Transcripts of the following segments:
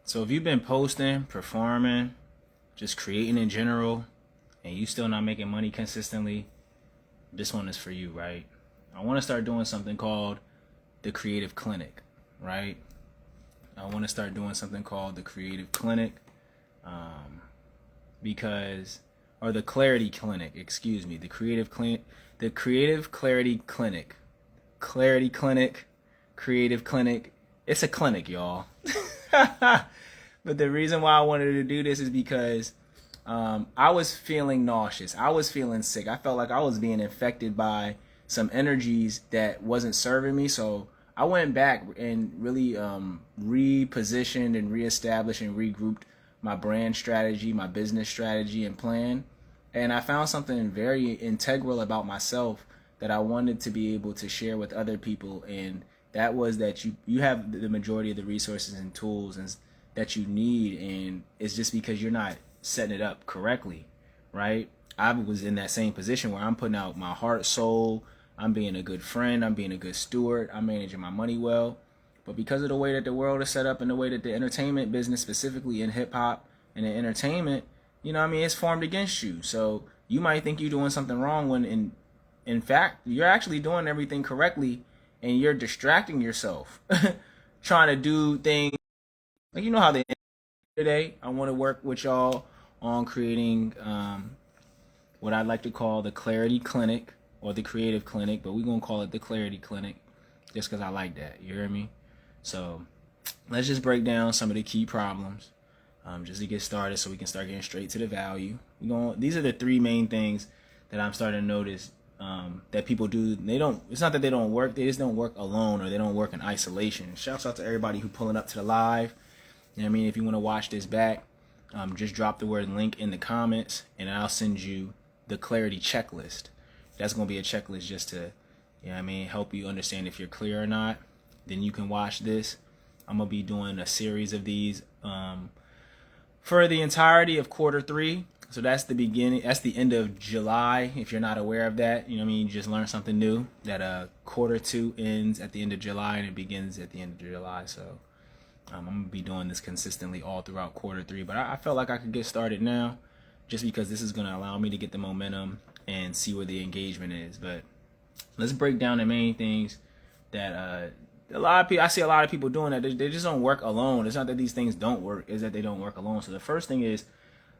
So if you've been posting, performing, just creating in general, and you still not making money consistently, this one is for you, right? I want to start doing something called the Creative Clinic, right? I want to start doing something called the Creative Clinic, because, or the Clarity Clinic, excuse me, the Creative Clarity Clinic, Clarity Clinic, Creative Clinic. It's a clinic, y'all. But the reason why I wanted to do this is because I was feeling nauseous. I was feeling sick. I felt like I was being infected by some energies that wasn't serving me. So I went back and really repositioned and reestablished and regrouped my brand strategy, my business strategy and plan. And I found something very integral about myself that I wanted to be able to share with other people. And that was that you have the majority of the resources and tools that you need. And it's just because you're not setting it up correctly, right? I was in that same position where I'm putting out my heart, soul. I'm being a good friend. I'm being a good steward. I'm managing my money well. But because of the way that the world is set up and the way that the entertainment business, specifically in hip hop and in entertainment, it's formed against you. So you might think you're doing something wrong when in fact, you're actually doing everything correctly, and you're distracting yourself trying to do things like, how they today. I want to work with y'all on creating what I'd like to call the Clarity Clinic or the Creative Clinic, but we're going to call it the Clarity Clinic just because I like that. You hear me? So let's just break down some of the key problems just to get started so we can start getting straight to the value. These are the three main things that I'm starting to notice that people do. It's not that they don't work. They just don't work alone, or they don't work in isolation. Shouts out to everybody who pulling up to the live. If you want to watch this back, just drop the word link in the comments, and I'll send you the clarity checklist. That's going to be a checklist just to, help you understand if you're clear or not. Then you can watch this. I'm going to be doing a series of these for the entirety of quarter 3. So that's the beginning. That's the end of July. If you're not aware of that, you just learned something new. That quarter 2 ends at the end of July and it begins at the end of July. So I'm going to be doing this consistently all throughout quarter 3. But I felt like I could get started now just because this is going to allow me to get the momentum and see where the engagement is. But let's break down the main things that I see a lot of people doing that. They just don't work alone. It's not that these things don't work. It's that they don't work alone. So the first thing is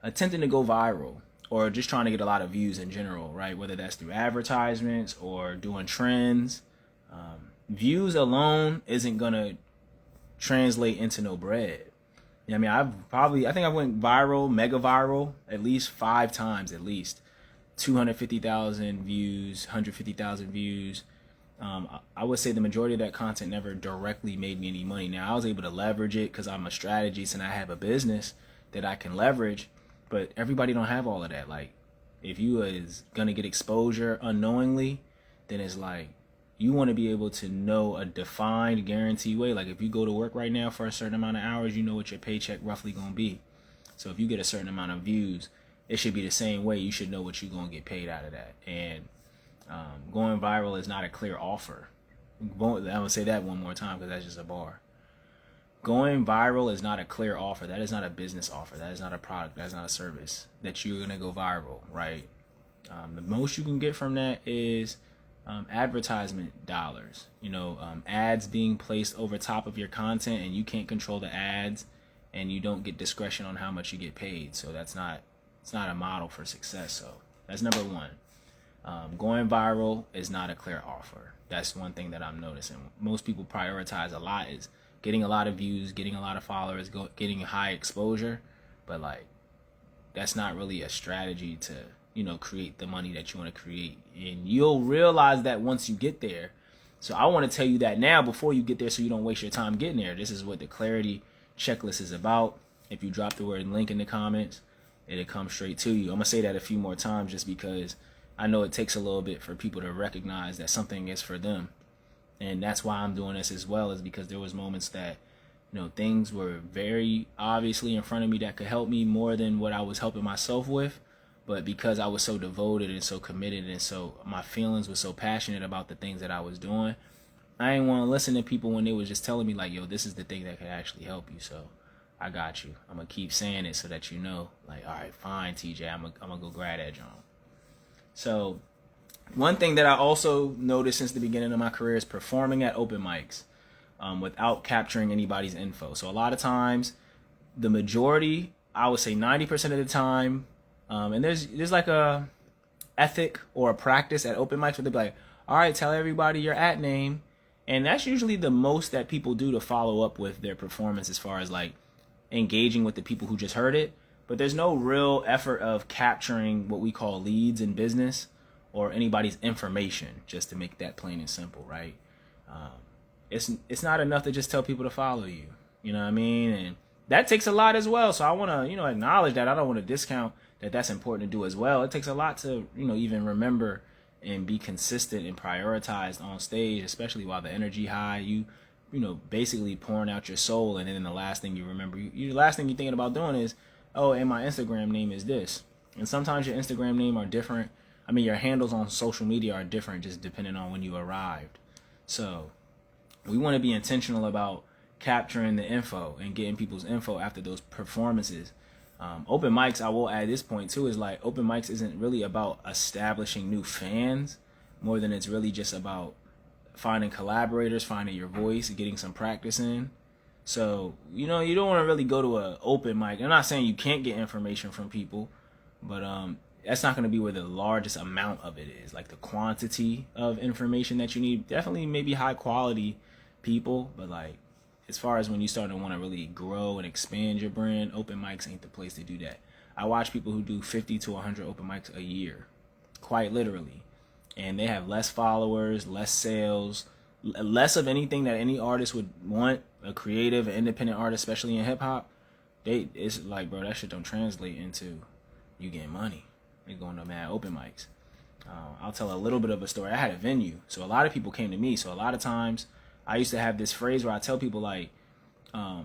attempting to go viral, or just trying to get a lot of views in general, right? Whether that's through advertisements or doing trends. Views alone isn't going to translate into no bread. I think I went viral, mega viral, at least 5 times, at least 250,000 views, 150,000 views. I would say the majority of that content never directly made me any money. Now, I was able to leverage it because I'm a strategist and I have a business that I can leverage, but everybody don't have all of that. Like, if you is gonna get exposure unknowingly, then it's like, you want to be able to know a defined, guaranteed way. Like, if you go to work right now for a certain amount of hours, you know what your paycheck roughly gonna be. So if you get a certain amount of views, it should be the same way. You should know what you're gonna get paid out of that. And going viral is not a clear offer. I'm gonna say that one more time because that's just a bar. Going viral is not a clear offer. That is not a business offer. That is not a product. That is not a service that you're gonna go viral, right? The most you can get from that is advertisement dollars. Ads being placed over top of your content, and you can't control the ads, and you don't get discretion on how much you get paid. So it's not a model for success. So that's number one. Going viral is not a clear offer. That's one thing that I'm noticing. Most people prioritize a lot is getting a lot of views, getting a lot of followers, getting high exposure, but that's not really a strategy to create the money that you want to create. And you'll realize that once you get there. So I want to tell you that now before you get there, so you don't waste your time getting there. This is what the clarity checklist is about. If you drop the word link in the comments, it'll come straight to you. I'm gonna say that a few more times just because I know it takes a little bit for people to recognize that something is for them. And that's why I'm doing this as well, is because there was moments that things were very obviously in front of me that could help me more than what I was helping myself with. But because I was so devoted and so committed, and so my feelings were so passionate about the things that I was doing, I didn't want to listen to people when they was just telling me like, yo, this is the thing that could actually help you. So I got you. I'm gonna keep saying it so that you know, like, all right, fine, TJ, I'm gonna go grab that John. So one thing that I also noticed since the beginning of my career is performing at open mics without capturing anybody's info. So a lot of times, the majority, I would say 90% of the time, and there's like a ethic or a practice at open mics where they'll be like, all right, tell everybody your at name. And that's usually the most that people do to follow up with their performance as far as like engaging with the people who just heard it. But there's no real effort of capturing what we call leads in business or anybody's information, just to make that plain and simple, right? It's not enough to just tell people to follow you. You know what I mean? And that takes a lot as well. So I want to, acknowledge that. I don't want to discount that that's important to do as well. It takes a lot to, even remember and be consistent and prioritized on stage, especially while the energy high. You basically pouring out your soul, and then the last thing you remember, the last thing you're thinking about doing is, oh, and my Instagram name is this. And sometimes your Instagram name are different. I mean, your handles on social media are different just depending on when you arrived. So we want to be intentional about capturing the info and getting people's info after those performances. Open mics, I will add this point too, is like open mics isn't really about establishing new fans more than it's really just about finding collaborators, finding your voice, getting some practice in. So, you don't want to really go to an open mic. I'm not saying you can't get information from people, but that's not going to be where the largest amount of it is. Like the quantity of information that you need, definitely maybe high quality people, but like as far as when you start to want to really grow and expand your brand, open mics ain't the place to do that. I watch people who do 50 to 100 open mics a year, quite literally, and they have less followers, less sales, less of anything that any artist would want. A creative, an independent artist, especially in hip hop, it's like, bro, that shit don't translate into you getting money. They going to mad open mics. I'll tell a little bit of a story. I had a venue, so a lot of people came to me. So a lot of times, I used to have this phrase where I tell people like,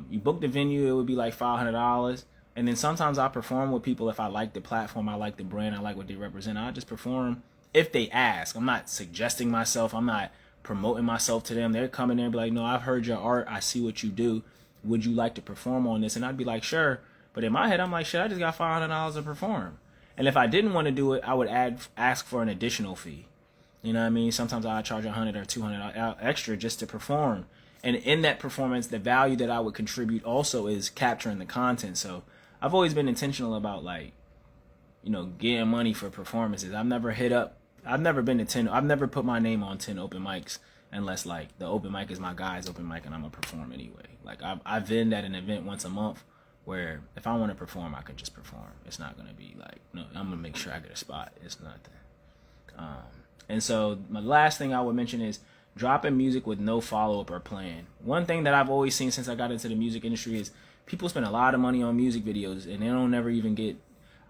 you book the venue, it would be like $500, and then sometimes I perform with people if I like the platform, I like the brand, I like what they represent. I just perform if they ask. I'm not suggesting myself. I'm not promoting myself to them. They're coming there and be like, no, I've heard your art. I see what you do. Would you like to perform on this? And I'd be like, sure. But in my head, I'm like, shit, I just got $500 to perform. And if I didn't want to do it, I would ask for an additional fee. You know what I mean? Sometimes I'd charge $100 or $200 extra just to perform. And in that performance, the value that I would contribute also is capturing the content. So I've always been intentional about like, getting money for performances. I've never been to 10. I've never put my name on 10 open mics unless like the open mic is my guy's open mic and I'm gonna perform anyway. Like I've been at an event once a month where if I want to perform, I can just perform. It's not gonna be like, no, I'm gonna make sure I get a spot. It's nothing. And so my last thing I would mention is dropping music with no follow-up or plan. One thing that I've always seen since I got into the music industry is people spend a lot of money on music videos and they don't never even get.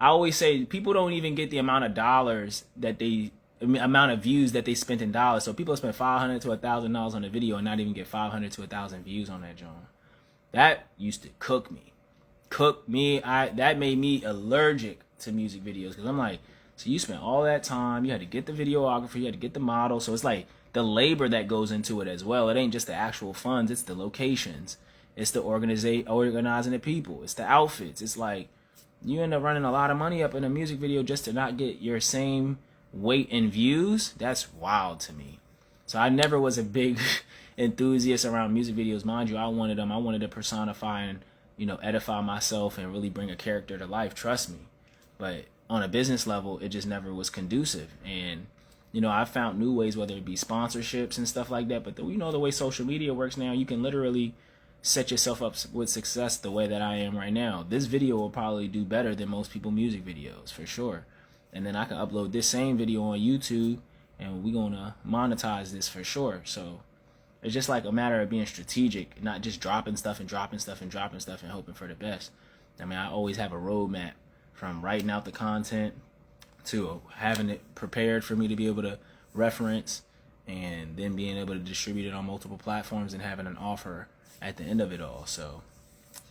I always say people don't even get the amount of dollars amount of views that they spent in dollars. So people spend $500 to $1,000 on a video and not even get 500 to 1,000 views on that joint. That used to cook me. That made me allergic to music videos because I'm like, so you spent all that time, you had to get the videographer, you had to get the model. So it's like the labor that goes into it as well. It ain't just the actual funds, it's the locations, it's the organizing the people, it's the outfits. It's like you end up running a lot of money up in a music video just to not get your same weight in views. That's wild to me. So I never was a big enthusiast around music videos. Mind you, I wanted to personify and edify myself and really bring a character to life, trust me. But on a business level, it just never was conducive. And I found new ways, whether it be sponsorships and stuff like that. But the way social media works now, you can literally set yourself up with success the way that I am right now. This video will probably do better than most people music videos for sure. And then I can upload this same video on YouTube and we're going to monetize this for sure. So it's just like a matter of being strategic, not just dropping stuff and hoping for the best. I mean, I always have a roadmap from writing out the content to having it prepared for me to be able to reference and then being able to distribute it on multiple platforms and having an offer at the end of it all. So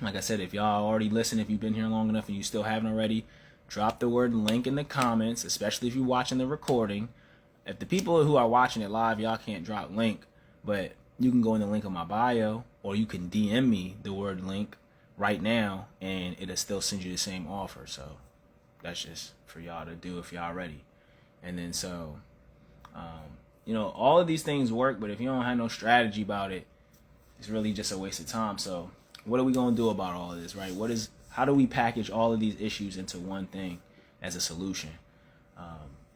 like I said, if y'all already listen, if you've been here long enough and you still haven't already, drop the word link in the comments, especially if you're watching the recording. If the people who are watching it live, y'all can't drop link, but you can go in the link of my bio or you can DM me the word link right now, and it'll still send you the same offer. So that's just for y'all to do if y'all ready. And then so, all of these things work, but if you don't have no strategy about it, it's really just a waste of time. So what are we going to do about all of this, right? How do we package all of these issues into one thing as a solution?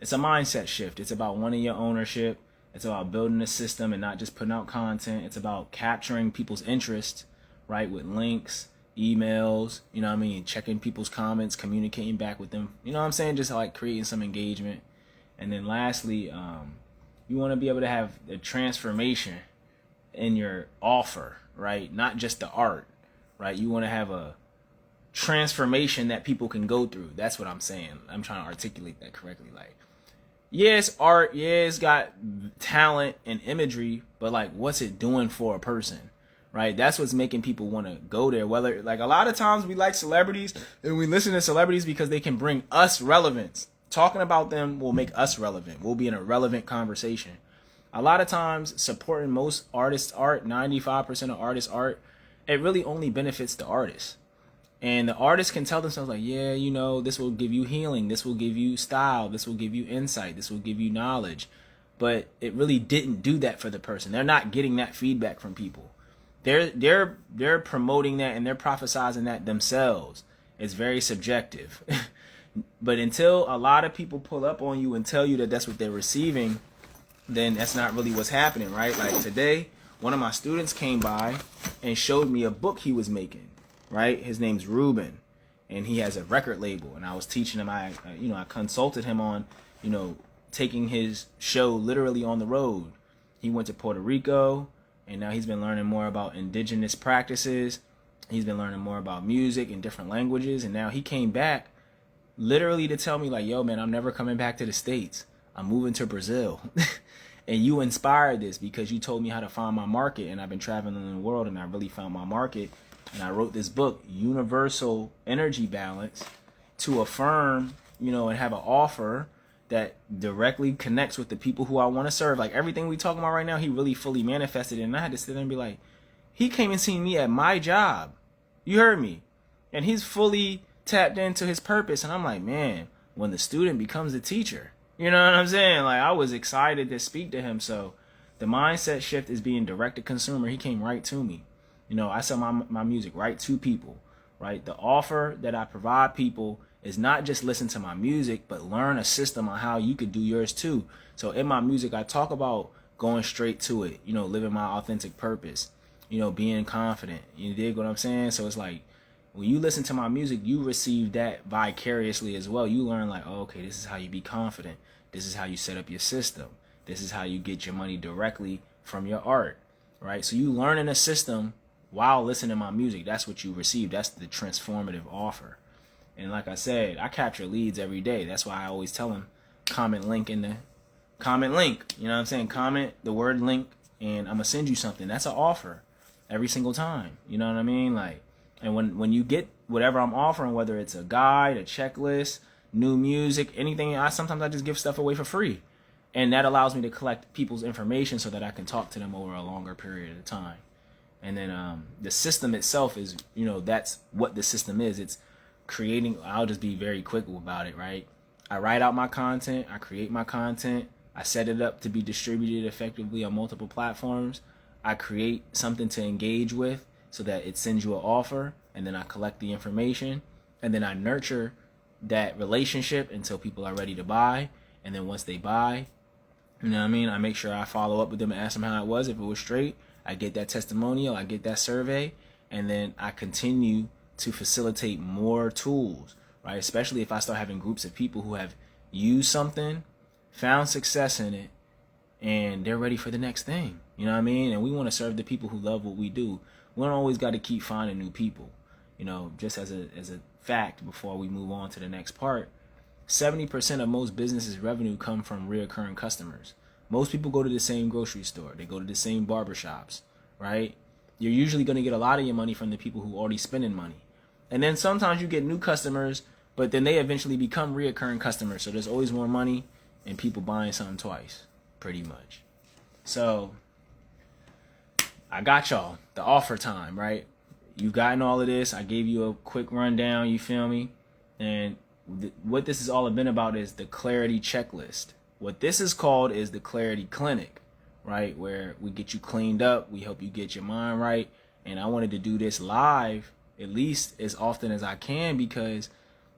It's a mindset shift. It's about wanting your ownership. It's about building a system and not just putting out content. It's about capturing people's interest, right? With links, emails, checking people's comments, communicating back with them. You know what I'm saying? Just like creating some engagement. And then lastly, you want to be able to have a transformation in your offer, right? Not just the art, right? You want to have a transformation that people can go through. That's what I'm saying. I'm trying to articulate that correctly. Like, yeah, it's art. Yeah, it's got talent and imagery, but like, what's it doing for a person, right? That's what's making people want to go there. Whether, like, a lot of times we like celebrities and we listen to celebrities because they can bring us relevance. Talking about them will make us relevant. We'll be in a relevant conversation. A lot of times, supporting most artists' art, 95% of artists' art, it really only benefits the artist. And the artist can tell themselves, like, yeah, this will give you healing. This will give you style. This will give you insight. This will give you knowledge. But it really didn't do that for the person. They're not getting that feedback from people. They're promoting that and they're prophesizing that themselves. It's very subjective. But until a lot of people pull up on you and tell you that that's what they're receiving, then that's not really what's happening, right? Like today, one of my students came by and showed me a book he was making, right? His name's Ruben, and he has a record label. And I was teaching him, I consulted him on, taking his show literally on the road. He went to Puerto Rico, and now he's been learning more about indigenous practices. He's been learning more about music and different languages. And now he came back literally to tell me, like, yo, man, I'm never coming back to the States. I'm moving to Brazil. And you inspired this because you told me how to find my market. And I've been traveling in the world and I really found my market. And I wrote this book, Universal Energy Balance, to affirm, and have an offer that directly connects with the people who I want to serve. Like everything we talking about right now, he really fully manifested it. And I had to sit there and be like, he came and seen me at my job. You heard me. And he's fully tapped into his purpose. And I'm like, man, when the student becomes the teacher, you know what I'm saying? Like, I was excited to speak to him. So the mindset shift is being direct to consumer. He came right to me. I sell my music right to people, right? The offer that I provide people is not just listen to my music, but learn a system on how you could do yours too. So in my music, I talk about going straight to it, living my authentic purpose, being confident. You dig what I'm saying? So it's like, when you listen to my music, you receive that vicariously as well. You learn like, oh, okay, this is how you be confident. This is how you set up your system. This is how you get your money directly from your art, right? So you learn in a system while listening to my music. That's what you receive. That's the transformative offer. And like I said, I capture leads every day. That's why I always tell them, comment link. You know what I'm saying? Comment the word link and I'm going to send you something. That's an offer every single time. You know what I mean? Like, and when you get whatever I'm offering, whether it's a guide, a checklist, new music, anything, sometimes I just give stuff away for free. And that allows me to collect people's information so that I can talk to them over a longer period of time. And then the system itself is, that's what the system is. It's creating, I'll just be very quick about it, right? I write out my content, I create my content, I set it up to be distributed effectively on multiple platforms. I create something to engage with so that it sends you an offer, and then I collect the information, and then I nurture that relationship until people are ready to buy. And then once they buy, I make sure I follow up with them and ask them how it was. If it was straight, I get that testimonial, I get that survey, and then I continue to facilitate more tools, right? Especially if I start having groups of people who have used something, found success in it, and they're ready for the next thing. You know what I mean? And we want to serve the people who love what we do. We don't always got to keep finding new people. Just as a fact before we move on to the next part, 70% of most businesses' revenue come from reoccurring customers. Most people go to the same grocery store. They go to the same barbershops, right? You're usually going to get a lot of your money from the people who already spending money. And then sometimes you get new customers, but then they eventually become reoccurring customers. So there's always more money and people buying something twice, pretty much. So I got y'all the offer time, right? you've gotten all of this. I gave you a quick rundown, you feel me? And what this has all been about is the clarity checklist. What this is called is the clarity clinic, right? Where we get you cleaned up, we help you get your mind right. And I wanted to do this live at least as often as I can, because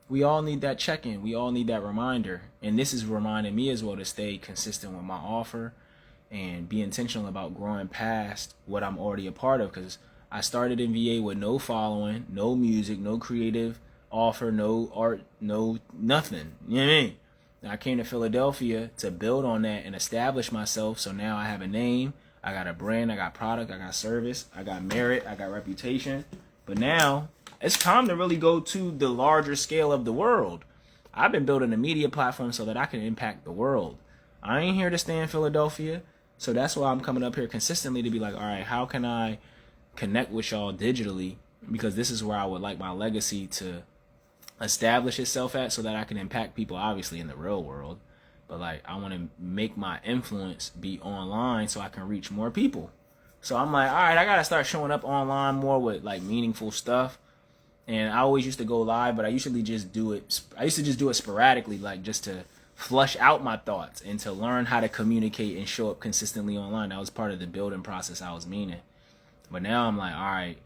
we all need that check-in. We all need that reminder. And this is reminding me as well to stay consistent with my offer and be intentional about growing past what I'm already a part of. Because I started in VA with no following, no music, no creative offer, no art, no nothing. You know what I mean? And I came to Philadelphia to build on that and establish myself. So now I have a name, I got a brand, I got product, I got service, I got merit, I got reputation. But now it's time to really go to the larger scale of the world. I've been building a media platform so that I can impact the world. I ain't here to stay in Philadelphia. So that's why I'm coming up here consistently to be like, all right, how can I connect with y'all digitally? Because this is where I would like my legacy to establish itself at, so that I can impact people, obviously, in the real world. But like, I want to make my influence be online so I can reach more people. So I'm like, all right, I got to start showing up online more with like meaningful stuff. And I always used to go live, but I usually just do it. I used to just do it sporadically, like just to flush out my thoughts and to learn how to communicate and show up consistently online. That was part of the building process I was meaning. But now I'm like, all right,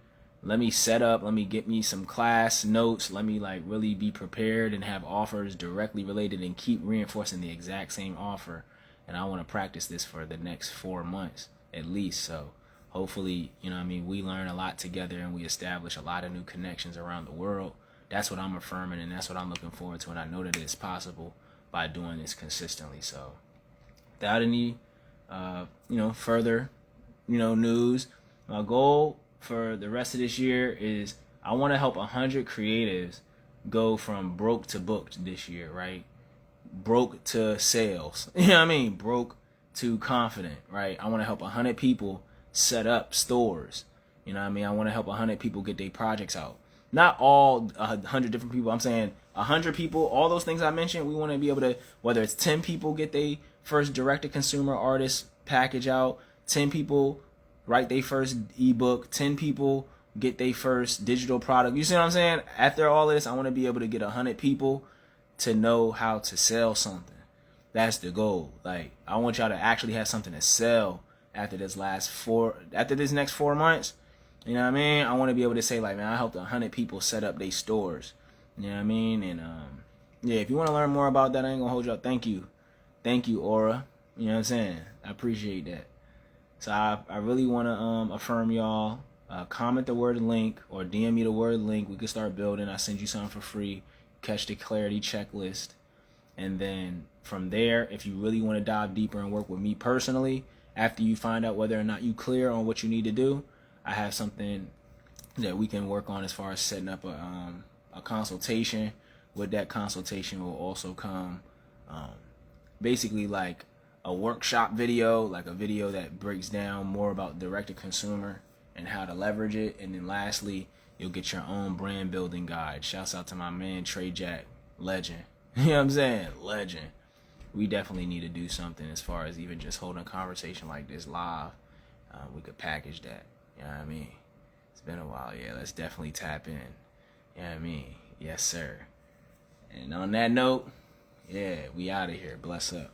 let me set up, let me get me some class notes, let me like really be prepared and have offers directly related and keep reinforcing the exact same offer. And I want to practice this for the next 4 months at least. So hopefully, you know what I mean, we learn a lot together and we establish a lot of new connections around the world. That's what I'm affirming, and that's what I'm looking forward to. And I know that it's possible by doing this consistently. So without any, further, news, my goal for the rest of this year is I want to help 100 creatives go from broke to booked this year, right? Broke to sales. You know what I mean? Broke to confident, right? I want to help 100 people set up stores. You know what I mean? I want to help 100 people get their projects out. Not all 100 different people. I'm saying 100 people, all those things I mentioned, we want to be able to, whether it's 10 people get their first direct-to-consumer artist package out, 10 people write their first ebook, 10 people get their first digital product. You see what I'm saying? After all this, I want to be able to get 100 people to know how to sell something. That's the goal. Like, I want y'all to actually have something to sell after this next 4 months. You know what I mean? I want to be able to say, like, man, I helped 100 people set up their stores. You know what I mean? And yeah, if you want to learn more about that, I ain't gonna hold you up. Thank you, Aura. You know what I'm saying? I appreciate that. So I really want to affirm y'all. Comment the word link or DM me the word link. We can start building. I send you something for free. Catch the clarity checklist. And then from there, if you really want to dive deeper and work with me personally, after you find out whether or not you clear on what you need to do, I have something that we can work on as far as setting up a consultation. With that consultation will also come basically like a workshop video, like a video that breaks down more about direct-to-consumer and how to leverage it. And then lastly, you'll get your own brand building guide. Shouts out to my man Trey Jack, legend. You know what I'm saying? Legend. We definitely need to do something as far as even just holding a conversation like this live. We could package that. You know what I mean? It's been a while. Yeah, let's definitely tap in. You know what I mean? Yes, sir. And on that note, yeah, we out of here. Bless up.